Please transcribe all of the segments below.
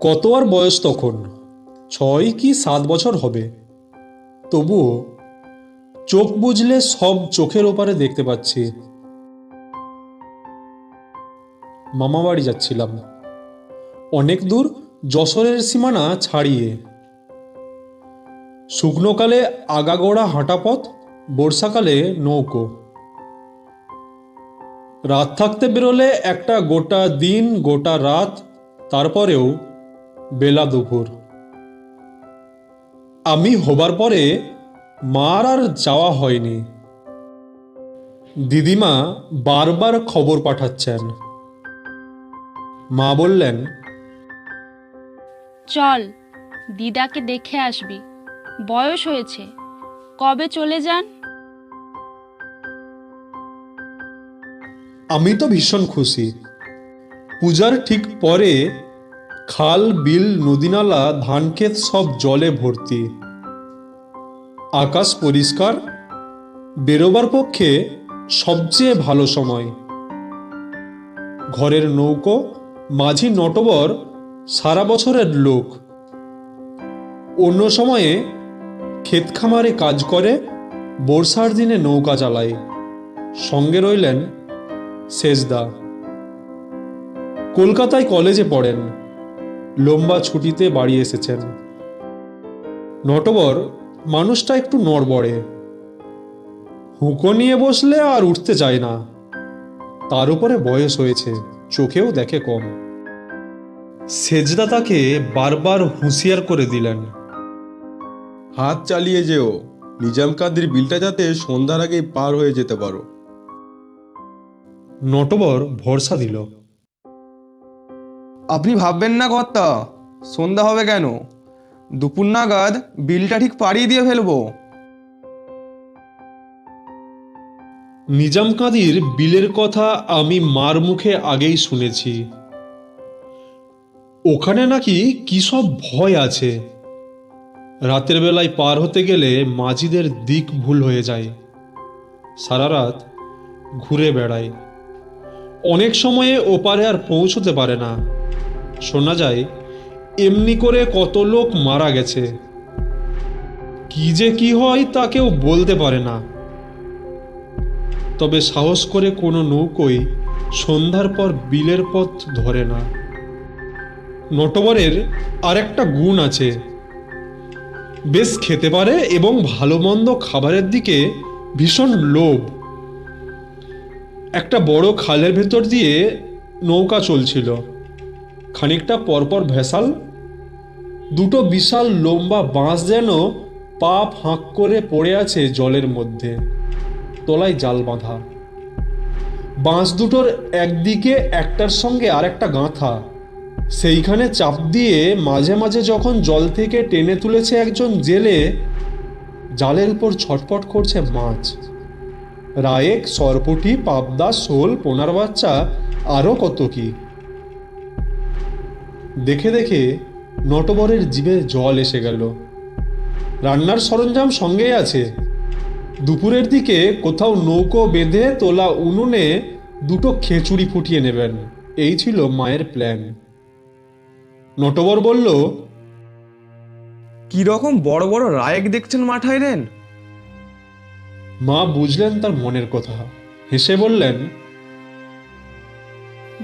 কত আর বয়স তখন, 6 কি 7 বছর হবে। তবুও চোখ বুজলে সব চোখের ওপারে দেখতে পাচ্ছি। মামাবাড়ি যাচ্ছিলাম, অনেক দূর, যশোরের সীমানা ছাড়িয়ে। শুকনোকালে আগাগোড়া হাঁটা পথ, বর্ষাকালে নৌকো। রাত থাকতে বেরোলে একটা গোটা দিন গোটা রাত, তারপরেও বেলা দুপুর। আমি হবার পরে মার আর যাওয়া হয়নি। দিদিমা বারবার খবর পাঠাচ্ছেন। মা বললেন, চল দিদাকে দেখে আসবি, বয়স হয়েছে, কবে চলে যান। আমি তো ভীষণ খুশি। পূজার ঠিক পরে খাল বিল নদীনালা ধানক্ষেত সব জলে ভর্তি। আকাশ পরিষ্কার, বেরোবার পক্ষে সবচেয়ে ভালো সময়। ঘরের নৌকো, মাঝি নটবর সারা বছরের লোক। অন্য সময়ে ক্ষেত খামারে কাজ করে, বর্ষার দিনে নৌকা চালায়। সঙ্গে রইলেন সেজদা। কলকাতায় কলেজে পড়েন, লম্বা ছুটিতে বাড়ি এসেছেন। নটবর মানুষটা একটু নড়বড়ে, হুঁকো নিয়ে বসলে আর উঠতে চায় না। তার উপরে বয়স হয়েছে, চোখেও দেখে কম। সেজদা তাকে বারবার হুঁশিয়ার করে দিলেন, হাত চালিয়ে যেও, নিজাম কাদির বিলটা যাতে সন্ধ্যার আগেই পার হয়ে যেতে পারো। নটবর ভরসা দিল, আপনি ভাববেন না কর্তা, সন্ধ্যা হবে কেন, দুপুর নাগাদ বিলটা ঠিক পাড়িয়ে দিয়ে ফেলবো। নিজাম কাদির বিলের কথা আমি মার মুখে আগেই শুনেছি। ওখানে নাকি কি সব ভয় আছে। রাতের বেলায় পার হতে গেলে মাঝিদের দিক ভুল হয়ে যায়। সারা রাত ঘুরে বেড়ায়, অনেক সময়ে ওপারে আর পৌঁছতে পারে না। শোনা যায় এমনি করে কত লোক মারা গেছে। কি যে কি হয় তা কেউ বলতে পারে না। তবে সাহস করে কোনো নৌকোই সন্ধ্যার পর বিলের পথ ধরে না। নটবরের আর একটা গুণ আছে, বেশ খেতে পারে এবং ভালো মন্দ খাবারের দিকে ভীষণ লোভ। একটা বড় খালের ভেতর দিয়ে নৌকা চলছিল, খানিকটা পরপর ভেসাল। দুটো বিশাল লম্বা বাঁশ যেন পা ফাঁক করে পড়ে আছে জলের মধ্যে, তলায় জাল বাঁধা। বাঁশ দুটোর একদিকে একটার সঙ্গে আর একটা গাঁথা। সেইখানে চাপ দিয়ে মাঝে মাঝে যখন জল থেকে টেনে তুলেছে একজন জেলে, জালের উপর ছটফট করছে মাছ। রায়েক, সরপুঁটি, পাবদা, শোল, পোনার বাচ্চা, আরও কত কি। দেখে দেখে নটবরের জিভে জল এসে গেল। রান্নার সরঞ্জাম সঙ্গেই আছে। দুপুরের দিকে কোথাও নৌকো বেঁধে তোলা উনুনে দুটো খিচুড়ি ফুটিয়ে নেবেন, এই ছিল মায়ের প্ল্যান। নটবর বলল, কি রকম বড় বড় রায়েক দেখছেন মাঠায় রেন। মা বুঝলেন তার মনের কথা, হেসে বললেন,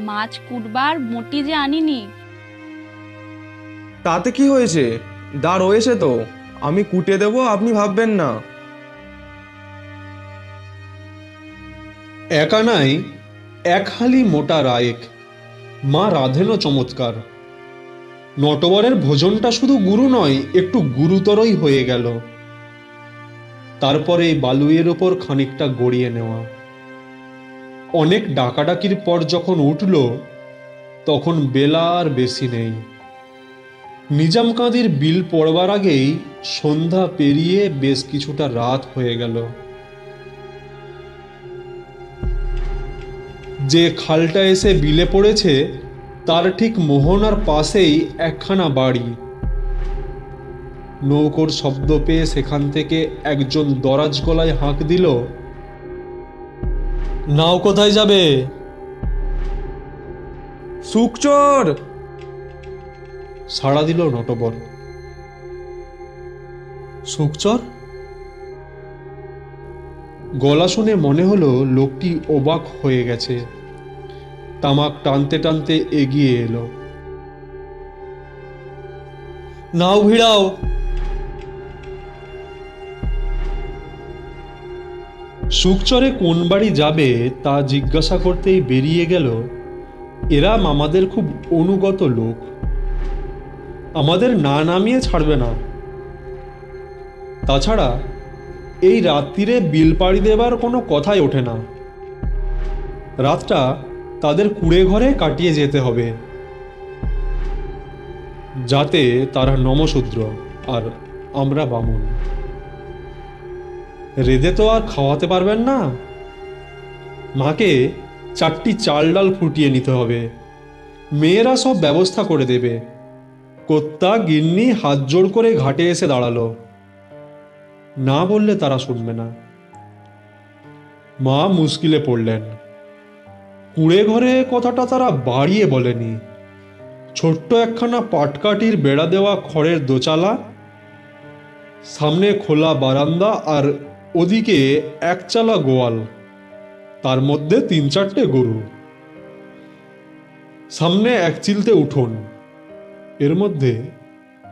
মাছ কুটবার মোটি যে আনিনি। তাতে কি হয়েছে, দা রয়েছে তো, আমি কুটে দেবো, আপনি ভাববেন না। একা নাই, এক হালি মোটা রায়েক। মা রাঁধেনও চমৎকার। নটবরের ভোজনটা শুধু গুরু নয়, একটু গুরুতরই হয়ে গেল। তারপরে বালুয়ের ওপর খানিকটা গড়িয়ে নেওয়া। অনেক ডাকাডাকির পর যখন উঠল, তখন বেলা আর বেশি নেই। নিজাম কাদির বিল পড়বার আগেই সন্ধ্যা পেরিয়ে বেশ কিছুটা রাত হয়ে গেল। যে খালটা এসে বিলে পড়েছে তার ঠিক মোহনার পাশেই একখানা বাড়ি। নৌকোর শব্দ পেয়ে সেখান থেকে একজন দরাজ গলায় হাঁক দিল, নাও কোথায় যাবে? সুকচোর। সাড়া দিল নটবর। সুখচর? গলা শুনে মনে হলো লোকটি অবাক হয়ে গেছে। তামাক টানতে টানতে এগিয়ে এলো। নাও ভিড়াও। সুখচরে কোন বাড়ি যাবে তা জিজ্ঞাসা করতেই বেরিয়ে গেল, এরা আমাদের খুব অনুগত লোক, আমাদের না নামিয়ে ছাড়বে না। তাছাড়া এই রাত্রিরে বিল পাড়ি দেবার কোনো কথাই ওঠে না। রাতটা তাদের কুঁড়ে ঘরে কাটিয়ে যেতে হবে, যাতে তারা নমশূদ্র আর আমরা বামুন। রেঁধে তো আর খাওয়াতে পারবেন না। মাকে 4টি চাল ডাল ফুটিয়ে নিতে হবে, মেয়েরা সব ব্যবস্থা করে দেবে। কর্তা গিন্নি হাত জোড় করে ঘাটে এসে দাঁড়ালো। না বললে তারা শুনবে না। মা মুশকিলে পড়লেন। কুঁড়ে ঘরে কথাটা তারা বাড়িয়ে বলেনি। ছোট্ট একখানা পাটকাঠির বেড়া দেওয়া খড়ের দোচালা, সামনে খোলা বারান্দা আর ওদিকে একচালা গোয়াল, তার মধ্যে 3-4টে গরু। সামনে এক চিলতে উঠোন। এর মধ্যে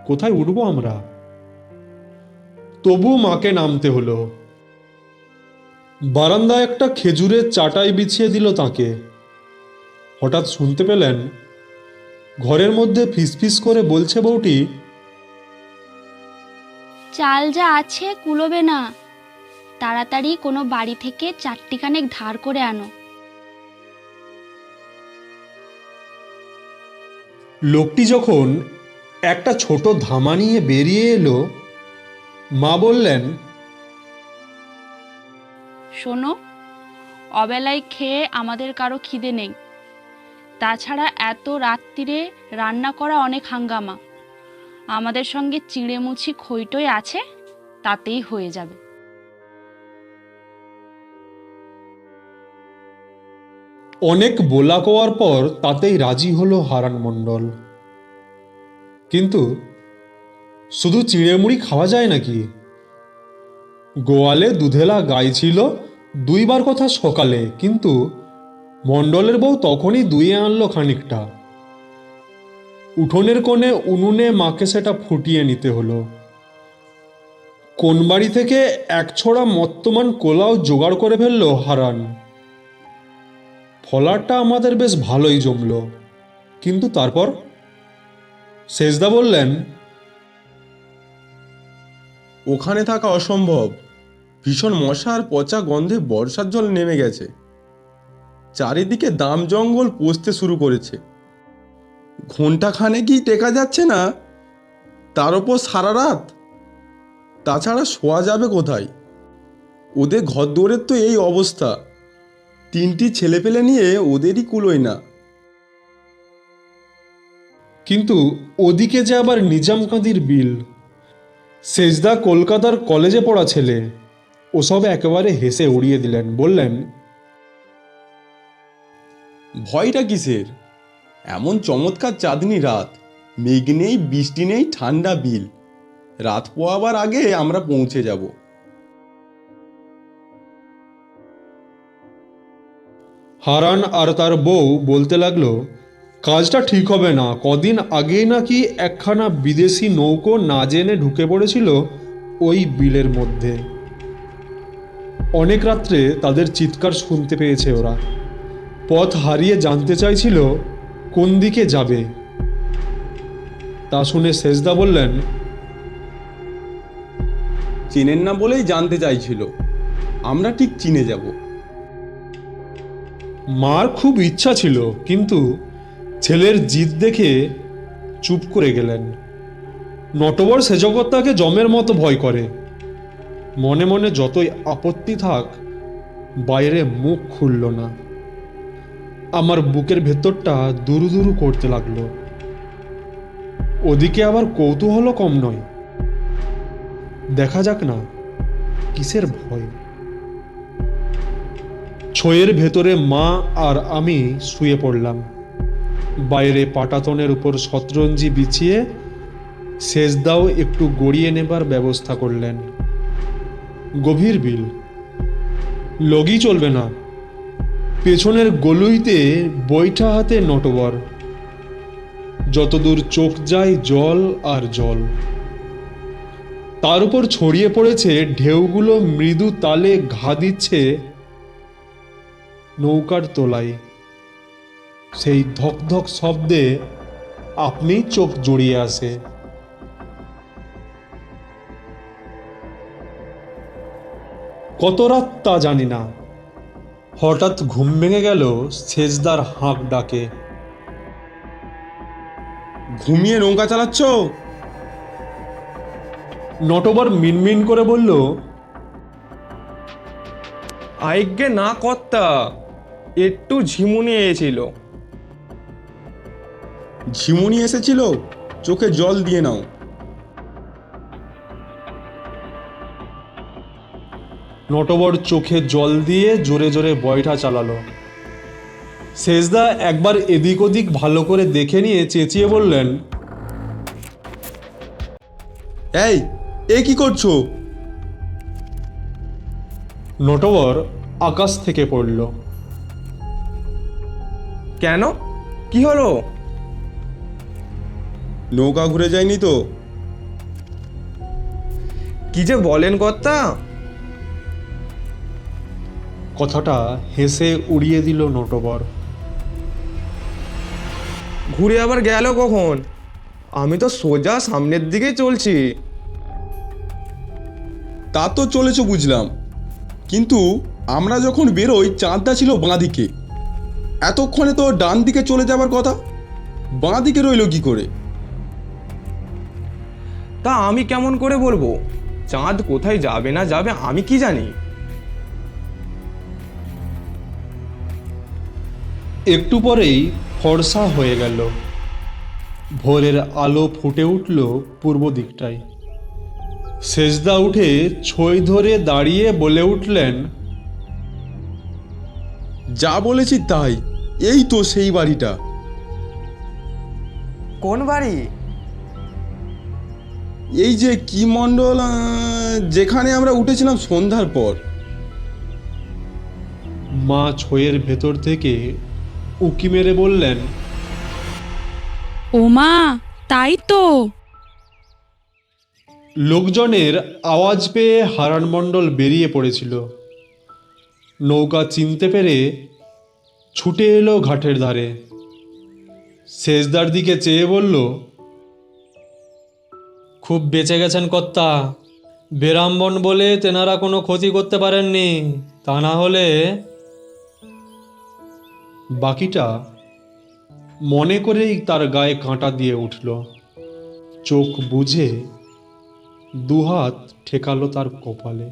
কোথায় উঠবো আমরা? তবু মাকে নামতে হলো। বারান্দায় একটা খেজুরের চাটাই বিছিয়ে দিল তাকে। হঠাৎ শুনতে পেলেন ঘরের মধ্যে ফিসফিস করে বলছে বউটি, চাল যা আছে কুলোবে না, তাড়াতাড়ি কোনো বাড়ি থেকে 4টি খানেক ধার করে আনো। লোকটি যখন একটা ছোট ধামা নিয়ে বেরিয়ে এলো, মা বললেন, শোনো, অবেলায় খেয়ে আমাদের কারো খিদে নেই। তাছাড়া এত রাত্রিরে রান্না করা অনেক হাঙ্গামা। আমাদের সঙ্গে চিড়েমুছি খইটই আছে, তাতেই হয়ে যাবে। অনেক বলা কওয়ার পর তাতেই রাজি হলো হারান মণ্ডল। কিন্তু শুধু চিড়েমুড়ি খাওয়া যায় নাকি? গোয়ালে দুধেলা গাই ছিল, 2বার কথা সকালে, কিন্তু মণ্ডলের বউ তখনই দুয়ে আনলো খানিকটা। উঠোনের কোণে উনুনে মাকে সেটা ফুটিয়ে নিতে হলো। কোন বাড়ি থেকে এক ছড়া মত্তমান কোলাও জোগাড় করে ফেললো হারান। ফলারটা আমাদের বেশ ভালোই জমলো। কিন্তু তারপর সেজদা বললেন, ওখানে থাকা অসম্ভব। ভীষণ মশা আর পচা গন্ধে বর্ষার জল নেমে গেছে। চারিদিকে দাম জঙ্গল পচতে শুরু করেছে। ঘন্টাখানে কি টেকা যাচ্ছে না, তার ওপর সারা রাত। তাছাড়া শোয়া যাবে কোথায়? ওদের ঘরদুয়ারের তো এই অবস্থা। 3টি ছেলেপেলে নিয়ে ওদেরই কুলোয় না। কিন্তু ওদিকে যে আবার নিজামকাদির বিল। সেজদা কলকাতার কলেজে পড়া ছেলে, ওসব একেবারে হেসে উড়িয়ে দিলেন। বললেন, ভয়টা কিসের? এমন চমৎকার চাঁদনি রাত, মেঘ নেই, বৃষ্টি নেই, ঠান্ডা বিল। রাত পোয়াবার আগে আমরা পৌঁছে যাব। হারান আর তার বউ বলতে লাগলো, কাজটা ঠিক হবে না। কদিন আগেই নাকি একখানা বিদেশি নৌকো না জেনে ঢুকে পড়েছিল ওই বিলের মধ্যে। অনেক রাত্রে তাদের চিৎকার শুনতে পেয়েছে ওরা। পথ হারিয়ে জানতে চাইছিল কোন দিকে যাবে। তা শুনে সেজদা বললেন, চেনেন না বলেই জানতে চাইছিল। আমরা ঠিক চিনে যাব। মার খুব ইচ্ছা ছিল, কিন্তু ছেলের জিদ দেখে চুপ করে গেলেন। নটবর সেজকর্তাকে জমের মতো ভয় করে। মনে মনে যতই আপত্তি থাক, বাইরে মুখ খুলল না। আমার বুকের ভেতরটা দুরু দুরু করতে লাগলো। ওদিকে আবার কৌতূহলও কম নয়। দেখা যাক না কিসের ভয়। ছয়ের ভেতরে মা আর আমি শুয়ে পড়লাম। বাইরে পাটাতনের উপর শতরঞ্জি বিছিয়ে সেজদাও একটু গড়িয়ে নেবার ব্যবস্থা করলেন। গভীর বিল, লগই চলবে না। পেছনের গলুইতে বৈঠা হাতে নটবর। যতদূর চোখ যায় জল আর জল। তার উপর ছড়িয়ে পড়েছে ঢেউগুলো মৃদু তালে ঘা দিচ্ছে নৌকার তোলায়। সেই ধকধক শব্দে আপনিই চোখ জড়িয়ে আসে। কত রাত তা জানি না, হঠাৎ ঘুম ভেঙে গেল সেজদার হাঁক ডাকে। ঘুমিয়ে নৌকা চালাচ্ছ? নটবর মিনমিন করে বলল, আজ্ঞে না কর্তা, একটু ঝিমুনি এসেছিল। ঝিমুনি এসেছিল? চোখে জল দিয়ে নাও। নটবর চোখে জল দিয়ে জোরে জোরে বয়টা চালালো। সেজদা একবার এদিক ওদিক ভালো করে দেখে নিয়ে চেঁচিয়ে বললেন, এই, এ কি করছো? নটবর আকাশ থেকে পড়ল। কেন, কি হলো? নৌকা ঘুরে যায়নি তো? কি যে বলেন কর্তা! কথাটা হেসে উড়িয়ে দিল নটবর। ঘুরে আবার গেল কখন? আমি তো সোজা সামনের দিকে চলছি। তা তো চলেছ বুঝলাম, কিন্তু আমরা যখন বেরোই চাঁদটা ছিল বাঁ দিকে। এতক্ষণে তো ডান দিকে চলে যাবার কথা, বাঁ দিকে রইল কি করে? তা আমি কেমন করে বলবো? চাঁদ কোথায় যাবে না যাবে আমি কি জানি? একটু পরেই ফর্সা হয়ে গেল। ভোরের আলো ফুটে উঠল পূর্ব দিকটায়। সেজদা উঠে ছই ধরে দাঁড়িয়ে বলে উঠলেন, যা বলেছি তাই, এই তো সেই বাড়িটা। কোন বাড়ি? এই যে কি মণ্ডল, যেখানে আমরা উঠেছিলাম সন্ধ্যার পর। মা ছইয়ের ভেতর থেকে উকি মেরে বললেন, ও মা, তাই তো। লোকজনের আওয়াজ পেয়ে হারান মণ্ডল বেরিয়ে পড়েছিল। নৌকা চিনতে পেরে ছুটে এলো ঘাটের ধারে। সেজদার দিকে চেয়ে বলল, খুব বেঁচে গেছেন কর্তা। বেরামবন বলে তেনারা কোনো ক্ষতি করতে পারেননি, তা না হলে। বাকিটা মনে করেই তার গায়ে কাঁটা দিয়ে উঠল। চোখ বুজে দুহাত ঠেকালো তার কপালে।